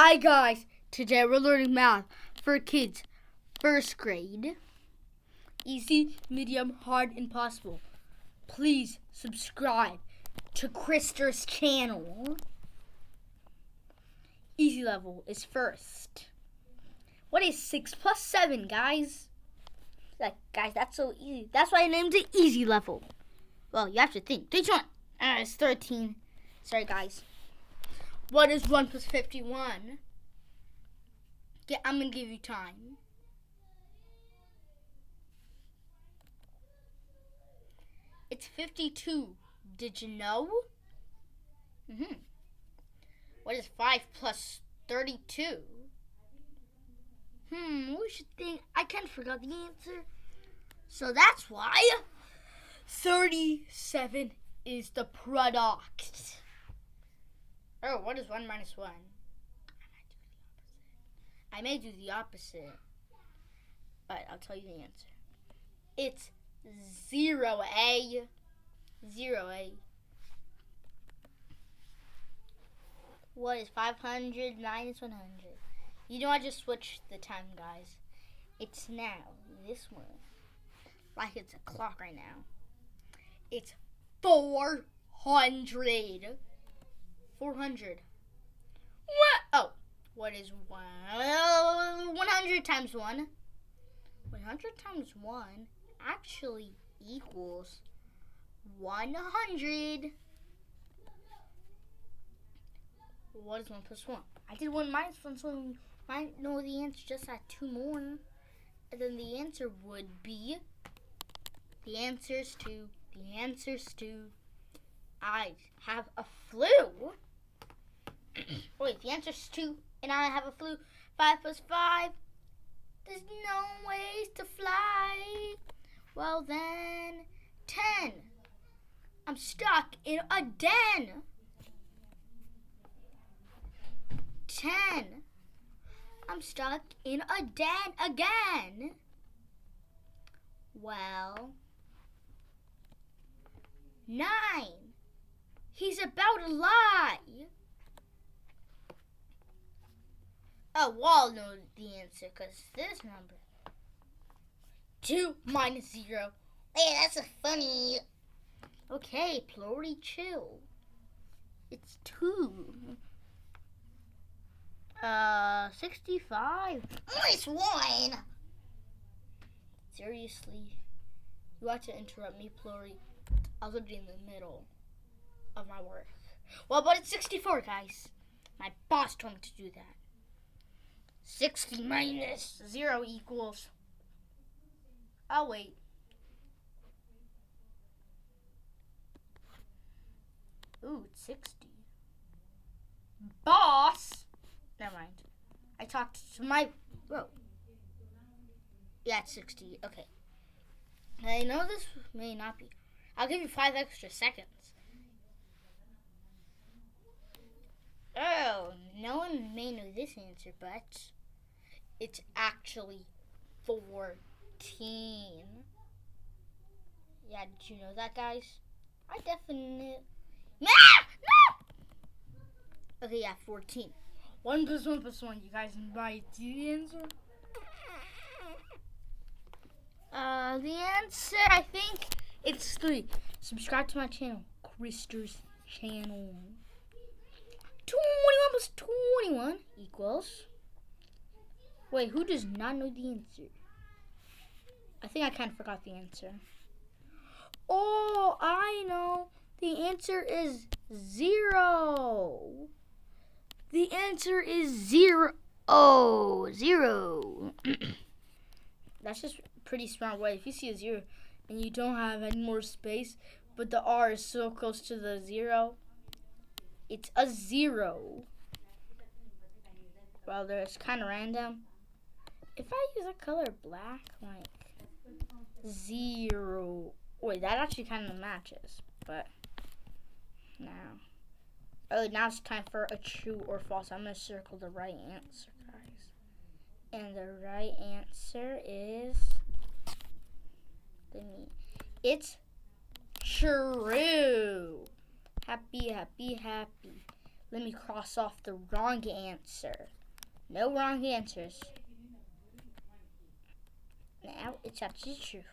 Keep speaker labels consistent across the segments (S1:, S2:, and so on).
S1: Hi guys, today we're learning math for kids first grade. Easy, medium, hard, impossible. Please subscribe to Krister's channel. Easy level is first. What is 6 plus 7, guys? Guys, that's so easy. That's why I named it easy level. Well, you have to think. 3, 2, 1. It's 13. Sorry, guys. What is 1 plus 51? Yeah, I'm going to give you time. It's 52. Did you know? What is 5 plus 32? We should think. I kind of forgot the answer. So that's why 37 is the product. Oh, what is 1 minus 1? I may do the opposite. But I'll tell you the answer. It's 0A. 0A. What is 500 minus 100? You know, I just switched the time, guys. It's now this one. Like it's a clock right now. It's 400. 400. What? Oh, what is 100 times 1? 100 times 1 actually equals 100. What is 1 plus 1? I did 1 minus 1, so you might know the answer just at 2 more. And then the answer would be, the answer's 2. I have a flu. Wait, the answer's 2 and I have a flu. 5 plus 5. There's no ways to fly. Well then, 10. I'm stuck in a den. 10. I'm stuck in a den again. Well, 9. He's about to lie. Oh, we all know the answer because this number. 2 minus 0. Hey, that's a funny. Okay, Plori, chill. It's 2. 65. Nice one. Seriously, you have to interrupt me, Plori. I was already in the middle of my work. Well, but it's 64, guys. My boss told me to do that. 60 minus 0 equals. Oh, wait. Ooh, it's 60. Boss! Never mind. I talked to my. Whoa. Yeah, it's 60. Okay. I know this may not be. I'll give you 5 extra seconds. Oh, no one may know this answer, but it's actually 14. Yeah, did you know that, guys? I definitely. No! Okay, yeah, 14. 1 plus 1 plus 1. You guys might see the answer. The answer, I think it's 3. Subscribe to my channel, Krister's channel. 21 plus 21 equals. Wait, who does not know the answer? I think I kind of forgot the answer. Oh, I know. The answer is 0. The answer is 0. 0. That's just pretty smart way. If you see a 0 and you don't have any more space, but the R is so close to the 0, it's a 0. Well, it's kind of random. If I use a color black, like 0. Wait, that actually kind of matches, but now. Oh, now it's time for a true or false. I'm going to circle the right answer, guys. And the right answer is. It's true. Happy. Let me cross off the wrong answer. No wrong answers. Now it's up to the truth.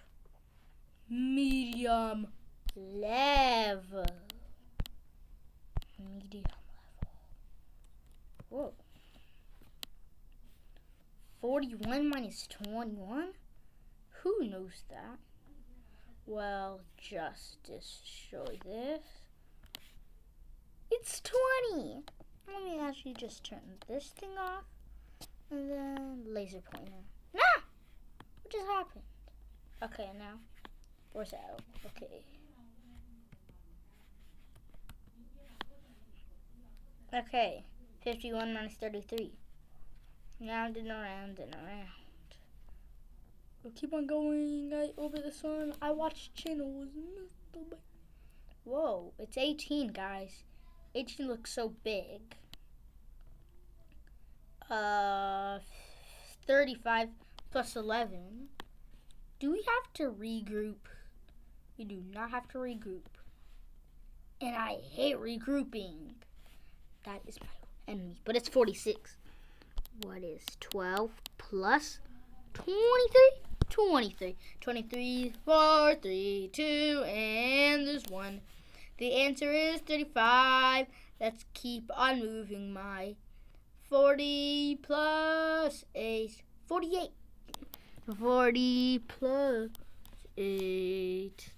S1: Medium level. Medium level. Whoa. 41 minus 21? Who knows that? Well, just destroy this. It's 20. Let me actually just turn this thing off. And then laser pointer. Nah! What just happened? Okay, now. Where's that? Okay. Okay. 51 minus 33. Round and around and around. We'll keep on going over the sun. I watch channels. Whoa, it's 18, guys. 18 looks so big. 35 plus 11. Do we have to regroup? We do not have to regroup. And I hate regrouping. That is my enemy. But it's 46. What is 12 plus 23? 23. 23, 4, 3, 2, and there's 1. The answer is 35. Let's keep on moving. My 40 plus 8. 48. 40 plus 8.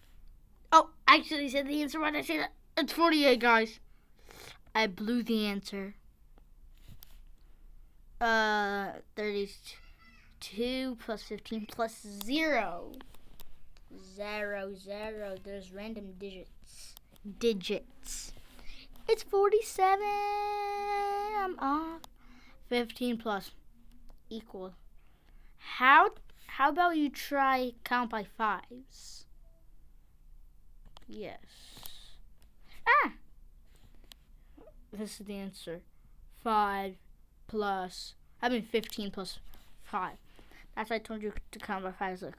S1: Oh, I actually said the answer right. I said it's 48, guys. I blew the answer. 32 plus 15 plus 0. 0, 0. There's random digits. It's 47. I'm off. 15 plus equal. How about you try count by fives? Yes. This is the answer. 15 plus 5. That's why I told you to count by fives. Look,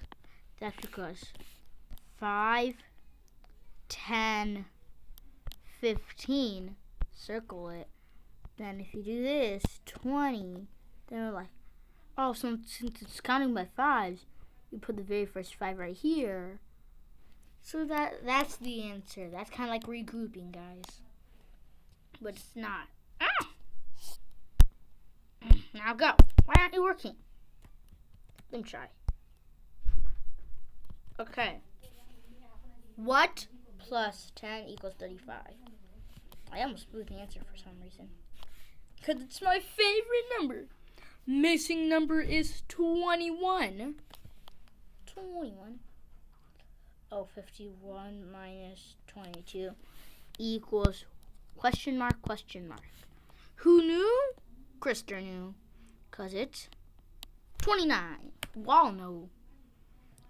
S1: that's because 5, 10, 15. Circle it. Then if you do this, 20. Then we're like, oh, so since it's counting by fives, you put the very first 5 right here. So that's the answer. That's kind of like regrouping, guys. But it's not. Now go. Why aren't you working? Let me try. Okay. What plus 10 equals 35? I almost blew the answer for some reason. Because it's my favorite number. Missing number is 21. 21. Oh, 51 minus 22 equals question mark, question mark. Who knew? Krister knew. Because it's 29. Wall no.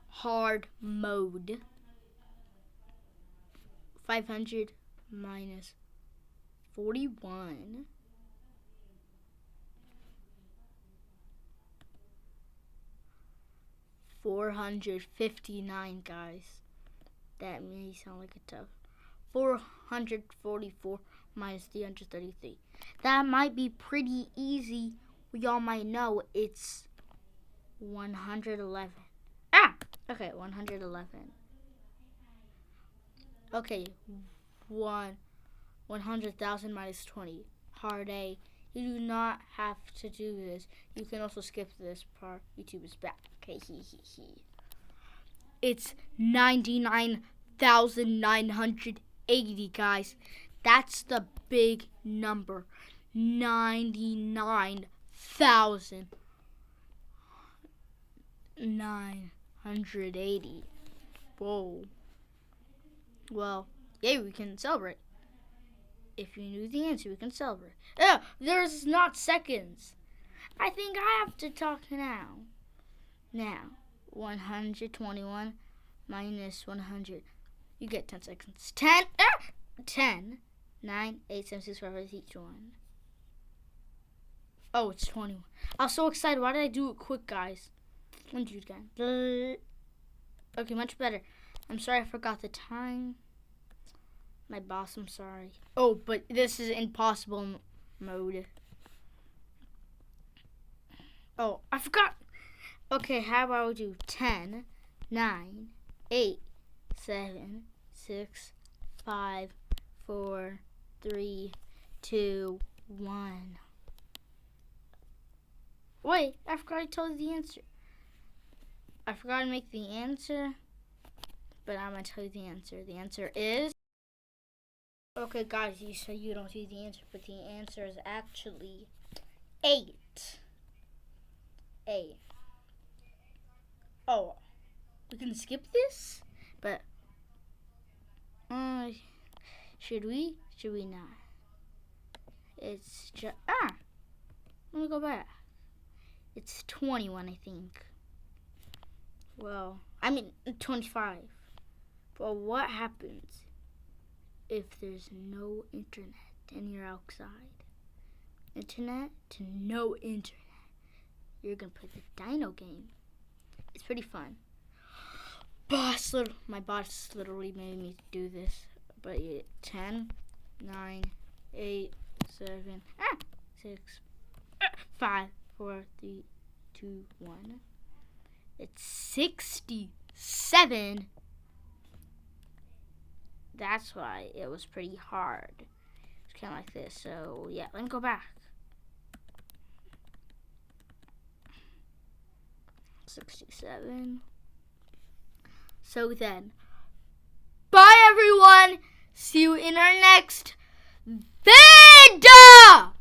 S1: Hard mode. 500 minus 41. 459, guys. That may sound like a tough. 444 minus 333. That might be pretty easy. We all might know it's 111. Okay, 111. Okay, 100,000 minus 20. Hard A. You do not have to do this. You can also skip this part. YouTube is back. Okay, It's 99,980, guys. That's the big number. 99,980. Whoa. Well, yeah, we can celebrate. If you knew the answer, we can celebrate. There's not seconds. I think I have to talk now. Now, 121 minus 100. You get 10 seconds. 10, 9, 8, 7, 6, 5, 4, 3, 2, 1. Oh, it's 21. I was so excited. Why did I do it quick, guys? Let me do it again. Okay, much better. I'm sorry I forgot the time. My boss, I'm sorry. Oh, but this is impossible mode. Oh, I forgot. Okay, how about we do 10, 9, 8, 7, 6, 5, 4, 3, 2, 1. Wait, I forgot I told you the answer. I forgot to make the answer, but I'm going to tell you the answer. The answer is... Okay, guys, you say you don't see the answer, but the answer is actually 8. 8. Oh, we can skip this? But, should we? Should we not? It's just, let me go back. It's 21, I think. Well, I mean 25. But what happens if there's no internet and you're outside? Internet to no internet. You're gonna play the dino game. It's pretty fun. My boss literally made me do this. But 10, 9, 8, 7, 6, 5, 4, 3, 2, 1. It's 67. That's why it was pretty hard. It's kind of like this. So, yeah, let me go back. 67. So then, bye everyone. See you in our next video.